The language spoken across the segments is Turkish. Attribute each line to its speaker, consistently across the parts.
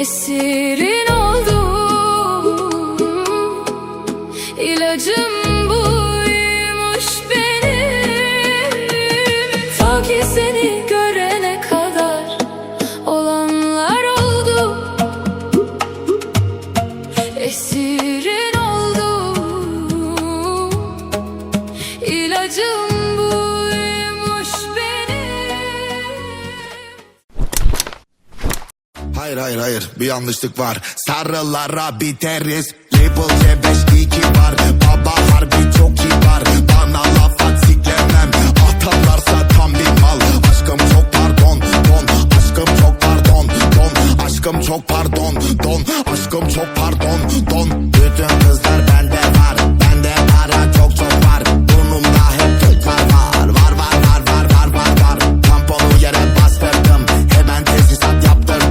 Speaker 1: Esirin oldum, ilacım buymuş benim. Ta ki seni görene kadar olanlar oldu. Esirin oldum, ilacım buymuş benim.
Speaker 2: Hayır bir yanlışlık var. Sarılara biteriz. Label C5-2 var. Baba harbi çok kibar. Bana laf at siklemem. Atarlarsa tam bir mal. Aşkım çok pardon don. Aşkım çok pardon don. Aşkım çok pardon don. Aşkım çok pardon don. Bütün kızlar bende var. Bende para çok var. Burnumda hep kırklar var. Var. Tamponu yere bastırdım. Hemen tesisat yaptırdım.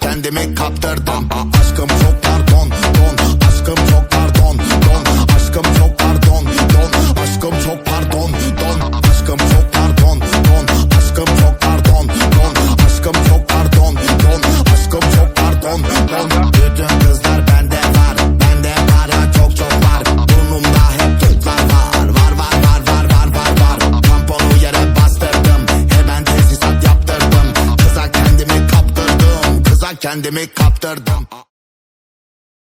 Speaker 2: Kendimi kaptırdım. Aşkım çok pardon don. Aşkım çok pardon don. Aşkım çok pardon don. Aşkım çok pardon don. Aşkım çok pardon don. Aşkım çok pardon don. Aşkım çok pardon don. Aşkım çok pardon don. Bütün kızlar bende var. Bende para çok var. Burnumda hep kırklar var. Var. Tamponu yere bastırdım. Hemen tesisat yaptırdım. Kıza kendimi kaptırdım. Kendimi kaptırdım.